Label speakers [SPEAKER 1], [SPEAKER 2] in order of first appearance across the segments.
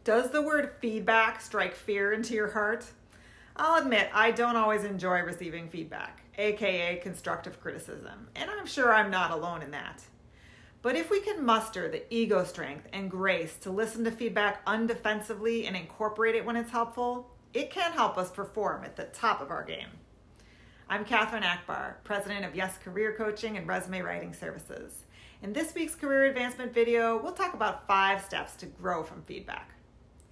[SPEAKER 1] Does the word feedback strike fear into your heart? I'll admit I don't always enjoy receiving feedback, aka constructive criticism, and I'm sure I'm not alone in that. But if we can muster the ego strength and grace to listen to feedback undefensively and incorporate it when it's helpful, it can help us perform at the top of our game. I'm Catherine Akbar, president of Yes Career Coaching and Resume Writing Services. In this week's career advancement video, we'll talk about 5 steps to grow from feedback.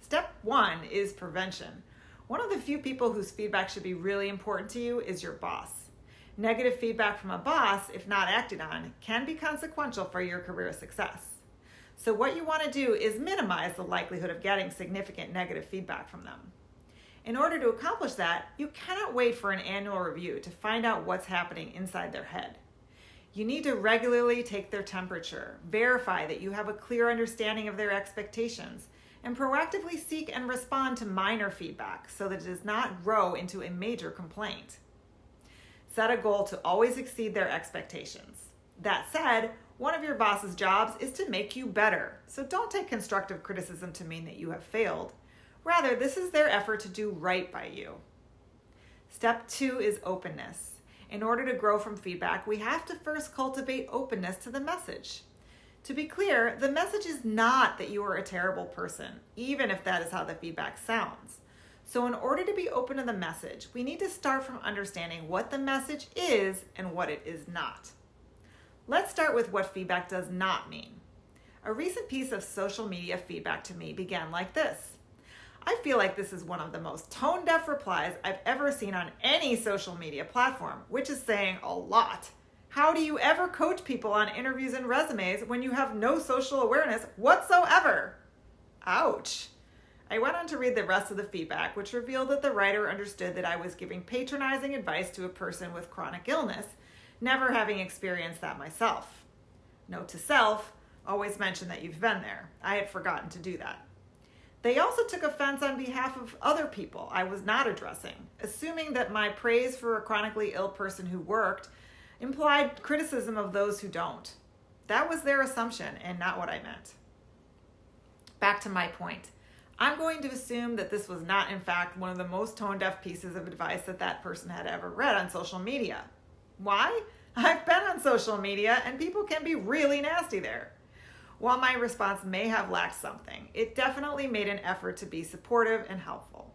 [SPEAKER 1] Step 1 is prevention. One of the few people whose feedback should be really important to you is your boss. Negative feedback from a boss, if not acted on, can be consequential for your career success. So what you want to do is minimize the likelihood of getting significant negative feedback from them. In order to accomplish that, you cannot wait for an annual review to find out what's happening inside their head. You need to regularly take their temperature, verify that you have a clear understanding of their expectations, and proactively seek and respond to minor feedback so that it does not grow into a major complaint. Set a goal to always exceed their expectations. That said, one of your boss's jobs is to make you better, so don't take constructive criticism to mean that you have failed. Rather, this is their effort to do right by you. Step 2 is openness. In order to grow from feedback, we have to first cultivate openness to the message. To be clear, the message is not that you are a terrible person, even if that is how the feedback sounds. So in order to be open to the message, we need to start from understanding what the message is and what it is not. Let's start with what feedback does not mean. A recent piece of social media feedback to me began like this. I feel like this is one of the most tone-deaf replies I've ever seen on any social media platform, which is saying a lot. How do you ever coach people on interviews and resumes when you have no social awareness whatsoever? Ouch. I went on to read the rest of the feedback, which revealed that the writer understood that I was giving patronizing advice to a person with chronic illness, never having experienced that myself. Note to self, always mention that you've been there. I had forgotten to do that. They also took offense on behalf of other people I was not addressing, assuming that my praise for a chronically ill person who worked implied criticism of those who don't. That was their assumption and not what I meant. Back to my point. I'm going to assume that this was not, in fact, one of the most tone-deaf pieces of advice that person had ever read on social media. Why? I've been on social media and people can be really nasty there. While my response may have lacked something, it definitely made an effort to be supportive and helpful.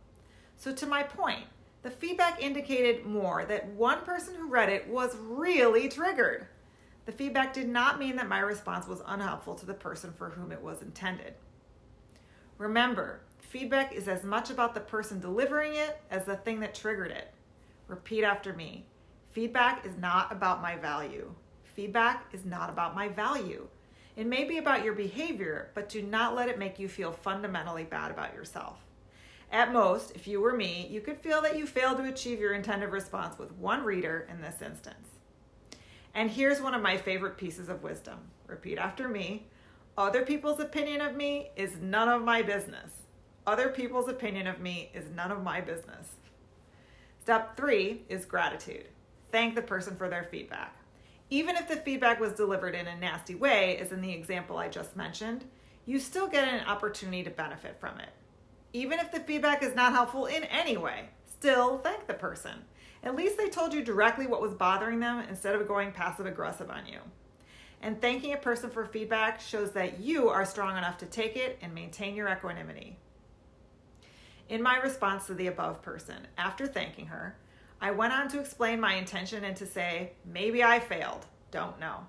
[SPEAKER 1] So to my point, the feedback indicated more that one person who read it was really triggered. The feedback did not mean that my response was unhelpful to the person for whom it was intended. Remember, feedback is as much about the person delivering it as the thing that triggered it. Repeat after me. Feedback is not about my value. Feedback is not about my value. It may be about your behavior, but do not let it make you feel fundamentally bad about yourself. At most, if you were me, you could feel that you failed to achieve your intended response with one reader in this instance. And here's one of my favorite pieces of wisdom. Repeat after me. Other people's opinion of me is none of my business. Other people's opinion of me is none of my business. Step 3 is gratitude. Thank the person for their feedback. Even if the feedback was delivered in a nasty way, as in the example I just mentioned, you still get an opportunity to benefit from it. Even if the feedback is not helpful in any way, still thank the person. At least they told you directly what was bothering them instead of going passive-aggressive on you. And thanking a person for feedback shows that you are strong enough to take it and maintain your equanimity. In my response to the above person, after thanking her, I went on to explain my intention and to say, maybe I failed, don't know.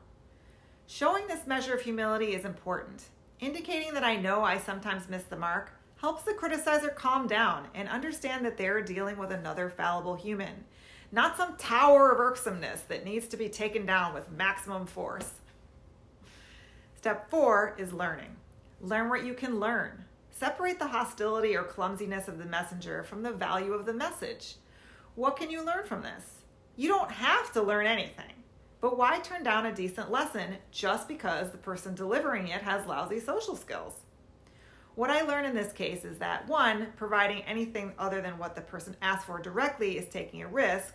[SPEAKER 1] Showing this measure of humility is important. Indicating that I know I sometimes miss the mark helps the criticizer calm down and understand that they're dealing with another fallible human, not some tower of irksomeness that needs to be taken down with maximum force. Step 4 is learning. Learn what you can learn. Separate the hostility or clumsiness of the messenger from the value of the message. What can you learn from this? You don't have to learn anything, but why turn down a decent lesson just because the person delivering it has lousy social skills? What I learned in this case is that 1, providing anything other than what the person asked for directly is taking a risk,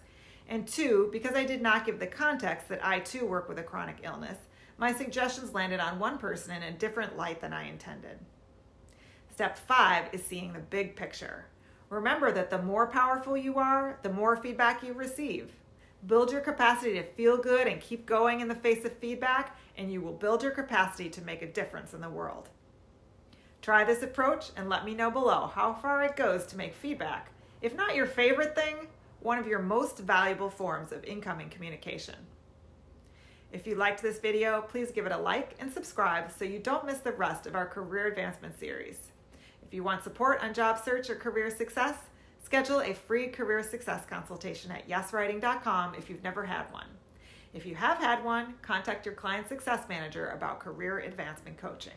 [SPEAKER 1] and 2, because I did not give the context that I too work with a chronic illness, my suggestions landed on one person in a different light than I intended. Step 5 is seeing the big picture. Remember that the more powerful you are, the more feedback you receive. Build your capacity to feel good and keep going in the face of feedback, and you will build your capacity to make a difference in the world. Try this approach and let me know below how far it goes to make feedback, if not your favorite thing, one of your most valuable forms of incoming communication. If you liked this video, please give it a like and subscribe so you don't miss the rest of our career advancement series. If you want support on job search or career success, schedule a free career success consultation at yeswriting.com if you've never had one. If you have had one, contact your client success manager about career advancement coaching.